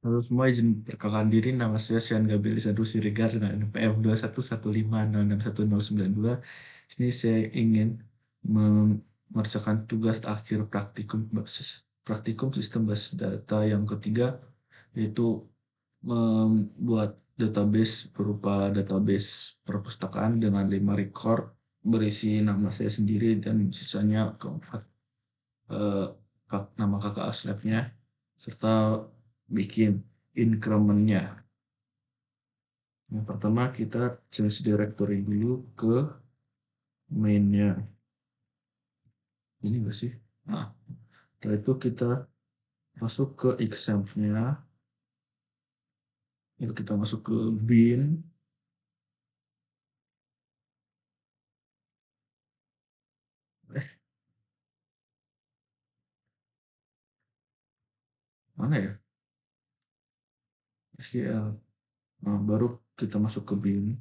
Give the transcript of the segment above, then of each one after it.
Halo semua, izin perkenalkan diri. Nama saya Sian Gabriel Isandu Siregar dengan NPM 211506192. Sini saya ingin mengerjakan tugas akhir praktikum sistem basis data yang ketiga, yaitu membuat database berupa database perpustakaan dengan 5 record berisi nama saya sendiri dan sisanya keempat nama kakak aslabnya, serta bikin increment-nya. Yang pertama kita change directory dulu ke main-nya. Ini enggak sih? Nah, setelah itu kita masuk ke example-nya. Itu kita masuk ke bin. Mana ya? SQL. Nah, baru kita masuk ke bin.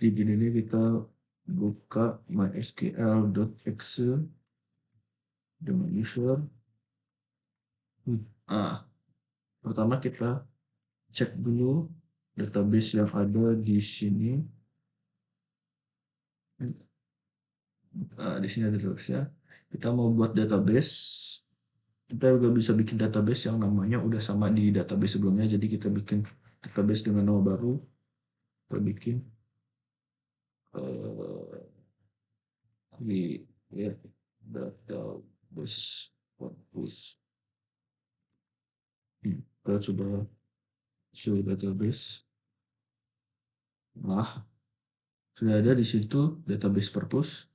Di bin ini kita buka mysql.exe dengan user. Pertama kita cek dulu database yang ada di sini. Di sini ada database-nya. Kita mau buat database. Kita juga bisa bikin database yang namanya udah sama di database sebelumnya. Jadi kita bikin database dengan nama baru. Kita bikin create database purpose. Kita coba show database. Nah, sudah ada di situ database purpose.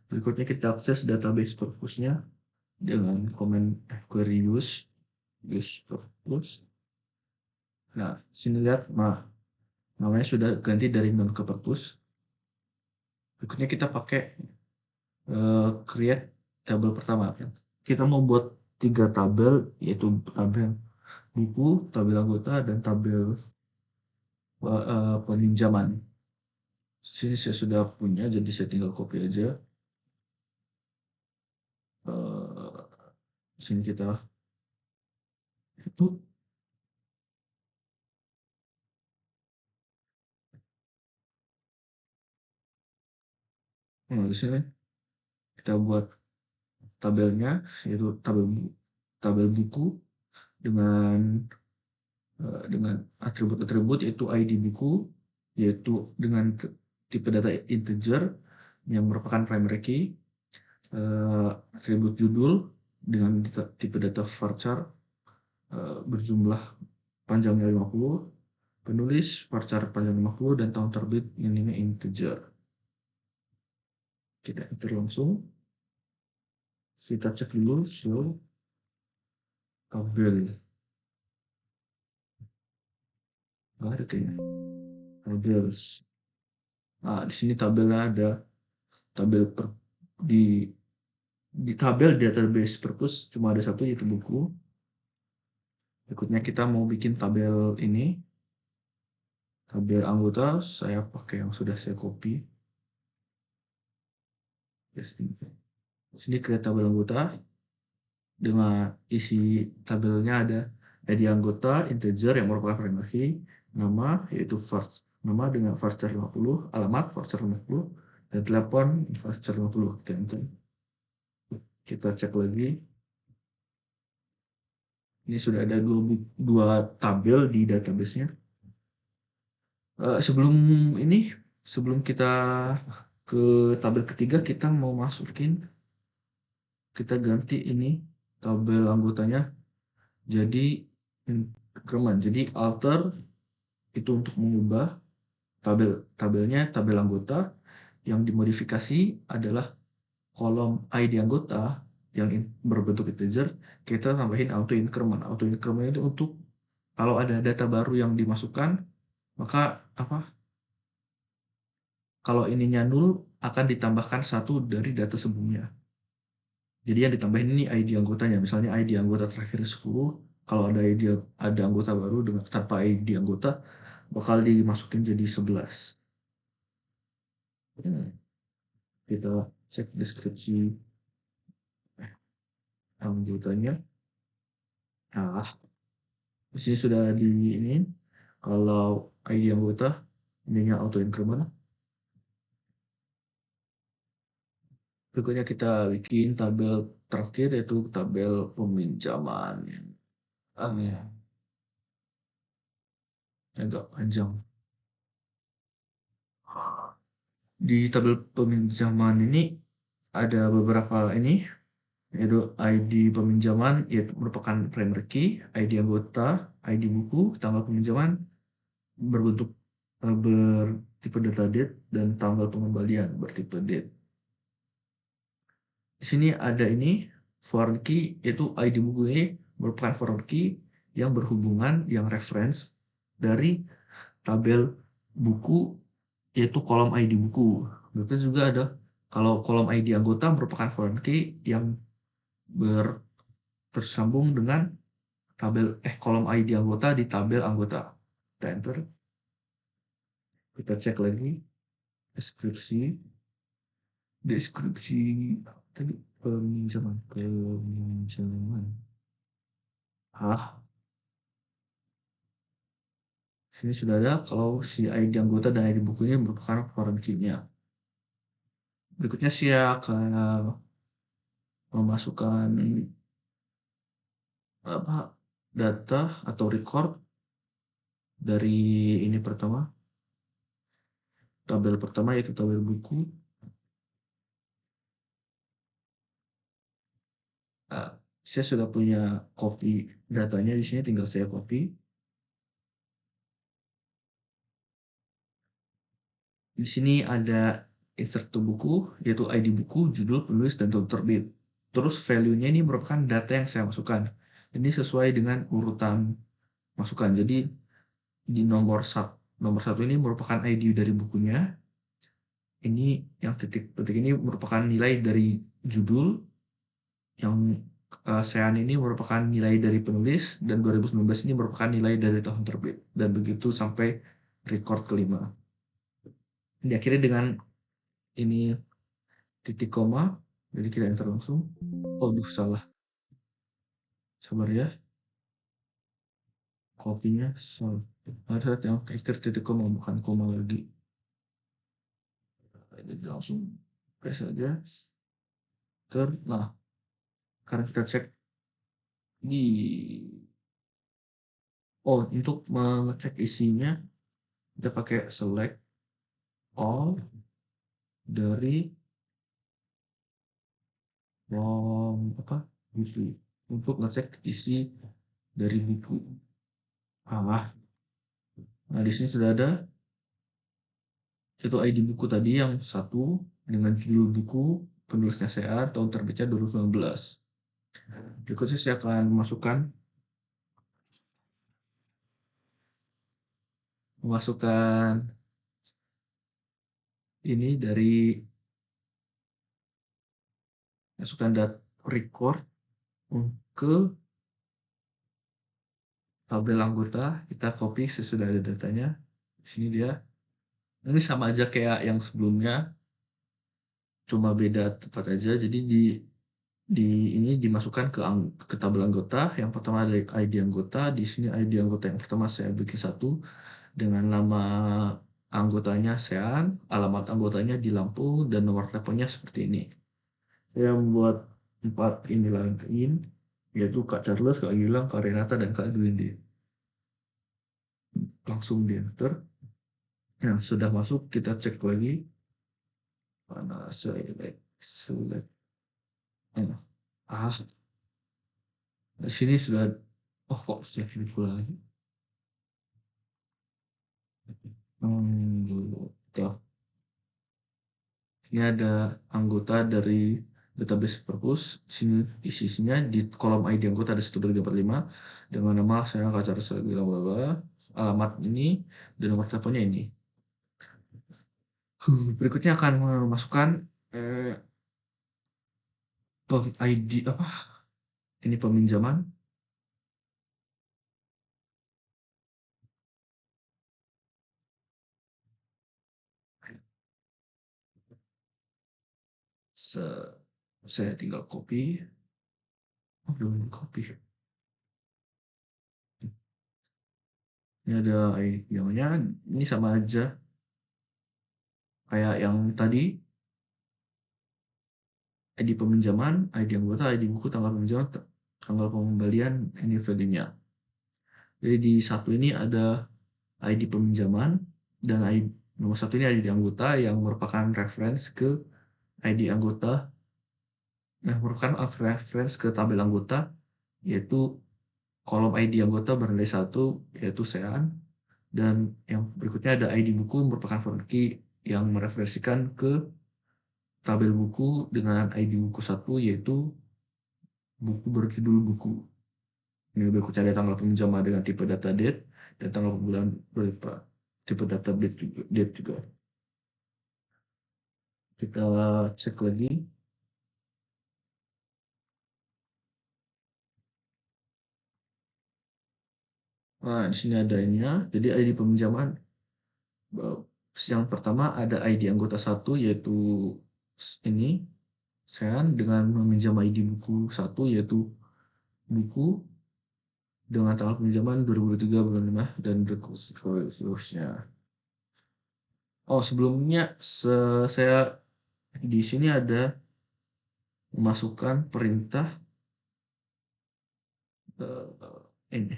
Berikutnya kita akses database purpose-nya dengan command query use purpose. Nah, sini lihat, namanya sudah ganti dari non ke purpose. Berikutnya kita pakai create tabel pertama. Kita mau buat 3 tabel, yaitu tabel buku, tabel anggota, dan tabel peminjaman. Sini saya sudah punya, jadi saya tinggal copy aja. Sini kita tutup. Nah, di sini kita buat tabelnya, yaitu tabel buku dengan atribut-atribut, yaitu ID buku, yaitu dengan tipe data integer yang merupakan primary key, atribut judul dengan tipe data varchar berjumlah panjangnya 50, penulis varchar panjang 50, dan tahun terbit ini integer. Kita enter langsung. Kita cek dulu show tabel. Nggak ada kayaknya. Tabels. Nah, di sini tabelnya ada tabel di tabel database purpose cuma ada satu, yaitu buku. Berikutnya kita mau bikin tabel ini, tabel anggota. Saya pakai yang sudah saya copy. Di sini create tabel anggota dengan isi tabelnya ada ID anggota integer yang merupakan primary key, nama yaitu nama dengan varchar 50, alamat varchar 50, dan telepon varchar 50. Kita cek lagi. Ini sudah ada dua tabel di database-nya. Sebelum kita ke tabel ketiga, kita mau masukin, kita ganti ini tabel anggotanya jadi increment. Jadi alter itu untuk mengubah tabelnya, tabel anggota yang dimodifikasi adalah kolom ID anggota yang berbentuk integer, kita tambahin auto increment. Auto increment itu untuk kalau ada data baru yang dimasukkan, maka kalau ininya nol akan ditambahkan satu dari data sebelumnya. Jadi yang ditambahin ini ID anggotanya. Misalnya ID anggota terakhir 10, kalau ada anggota baru tanpa ID anggota, bakal dimasukin jadi 11. Kita cek deskripsi anggotanya. Nah, di sini sudah di ini, kalau ID anggota, ininya auto increment. Berikutnya kita bikin tabel terakhir yaitu tabel peminjaman. Ya, agak panjang. Di tabel peminjaman ini ada beberapa ini, yaitu ID peminjaman, yaitu merupakan primary key, ID anggota, ID buku, tanggal peminjaman, berbentuk bertipe data date, dan tanggal pengembalian bertipe date. Di sini ada ini foreign key, yaitu ID buku ini merupakan foreign key yang berhubungan, yang reference dari tabel buku, yaitu kolom ID buku. Berikutnya juga ada kalau kolom ID anggota merupakan foreign key yang tersambung dengan kolom ID anggota di tabel anggota. Kita enter, kita cek lagi deskripsi, deskripsi tadi peminjaman. Sini sudah ada kalau si ID anggota dan ID bukunya merupakan foreign key-nya. Berikutnya saya akan memasukkan apa data atau record dari ini pertama, tabel pertama yaitu tabel buku. Nah, saya sudah punya copy datanya di sini, tinggal saya copy. Di sini ada insert to buku, yaitu ID buku, judul, penulis, dan tahun terbit. Terus value-nya ini merupakan data yang saya masukkan. Ini sesuai dengan urutan masukan. Jadi di nomor satu ini merupakan ID dari bukunya. Ini yang titik ini merupakan nilai dari judul. Yang sean ini merupakan nilai dari penulis, dan 2019 ini merupakan nilai dari tahun terbit, dan begitu sampai record kelima. Diakhiri dengan ini titik koma, jadi kita enter langsung. Oh, salah. Sabar ya, kopinya salah. Ada yang terakhir titik koma, bukan koma lagi. Jadi langsung press saja. Nah, sekarang kita cek di untuk mengecek isinya, kita pakai select all dari buku untuk ngecek isi dari buku. Nah di sini sudah ada itu ID buku tadi yang satu dengan judul buku, penulisnya saya, tahun terbitnya 2019. Berikutnya saya akan memasukkan ini dari masukkan data record ke tabel anggota, kita copy sesudah ada datanya. Di sini dia. Ini sama aja kayak yang sebelumnya, cuma beda tempat aja. Jadi ini dimasukkan ke tabel anggota. Yang pertama ada ID anggota. Di sini ID anggota yang pertama saya bikin satu dengan nama anggotanya Sean, alamat anggotanya di Lampung, dan nomor teleponnya seperti ini. Saya membuat 4 ini login, yaitu Kak Charles, Kak Gilang, Kak Renata, dan Kak Dwindi. Langsung di enter. Yang sudah masuk, kita cek lagi. Mana select. Di sini sudah. Oh, kok select lagi? Ini ada anggota dari database purpose. Sini isinya di kolom ID anggota ada 1, 2, 3, 4, 5 dengan nama saya Kacar Sagila, alamat ini, dan nomor teleponnya ini. Berikutnya akan memasukkan ID ini peminjaman. Saya tinggal copy. Belum copy. Ini ada ID-nya, ini sama aja kayak yang tadi, ID peminjaman, ID anggota, ID buku, tanggal peminjaman, tanggal pengembalian, ini value-nya. Jadi di satu ini ada ID peminjaman dan ID nomor satu ini ID anggota yang merupakan reference ke ID anggota, merupakan reference ke tabel anggota, yaitu kolom ID anggota bernilai 1, yaitu sean, dan yang berikutnya ada ID buku merupakan foreign key yang mereferensikan ke tabel buku dengan ID buku 1, yaitu buku berjudul buku. Ini berikutnya ada tanggal peminjaman dengan tipe data date dan tanggal pembulan berupa tipe data date juga. Kita cek lagi. Nah, di sini ada ininya. Jadi ID peminjaman yang pertama ada ID anggota 1, yaitu ini sean dengan meminjam ID buku 1, yaitu buku dengan tanggal peminjaman 2023 bulan 5 dan seterusnya. Oh, sebelumnya saya di sini ada memasukkan perintah ini.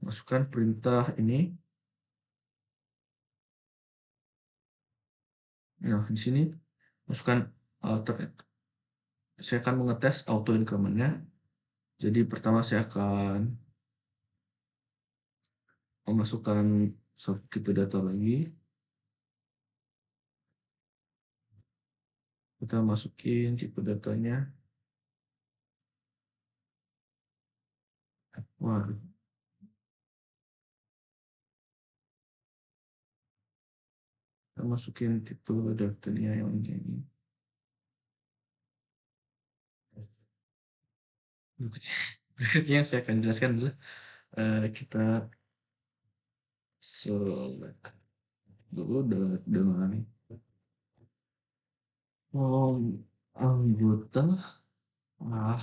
Masukkan perintah ini. Nah, di sini masukkan alternate. Saya akan mengetes auto increment-nya. Jadi pertama saya akan memasukkan satu tipe data lagi. Kita masukin tipe datanya. Wah, kita masukin tipe datanya yang ini. Berikutnya yang saya akan jelaskan adalah kita select dulu dengan anggota. Nah,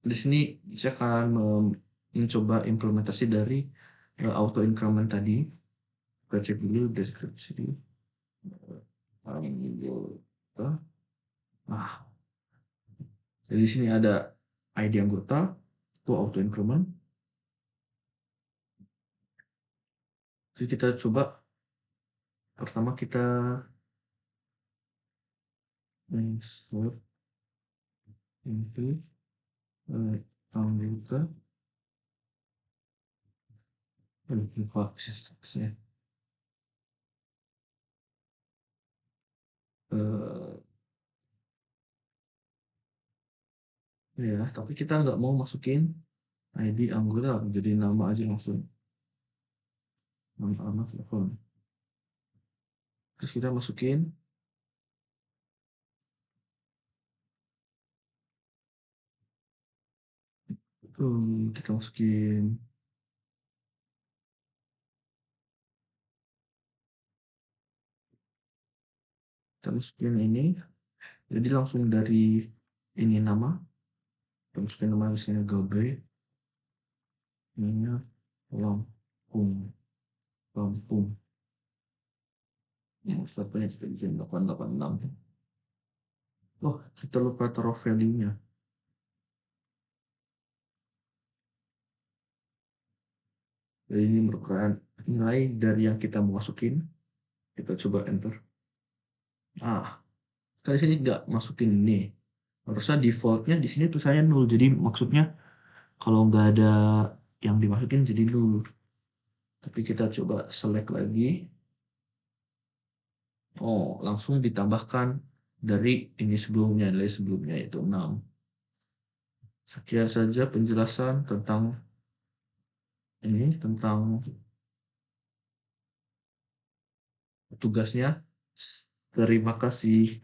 di sini saya akan mencoba implementasi dari auto increment tadi. Kita cek dulu deskripsi anggota. Nah, jadi di sini ada ID anggota, itu auto increment. Jadi kita coba pertama kita insert into anggota. Lupa sintaksnya. Ya, tapi kita nggak mau masukin ID anggota, jadi nama aja langsung. Nama alamat telepon. Terus kita masukin kita masukin ini. Jadi langsung dari ini nama. Kita masukin nama misalnya Gabe. Ininya Lampung. Lampung. Satunya kita bikin 886. Oh, kita lupa taruh value-nya. Jadi ini merupakan nilai dari yang kita mau masukin. Kita coba enter. Kan di sini nggak masukin ini. Harusnya defaultnya di sini tulisannya 0. Jadi maksudnya kalau nggak ada yang dimasukin jadi 0. Tapi kita coba select lagi. Oh, langsung ditambahkan dari ini sebelumnya, nilai sebelumnya yaitu 6. Sekian saja penjelasan tentang ini, tentang tugasnya. Terima kasih.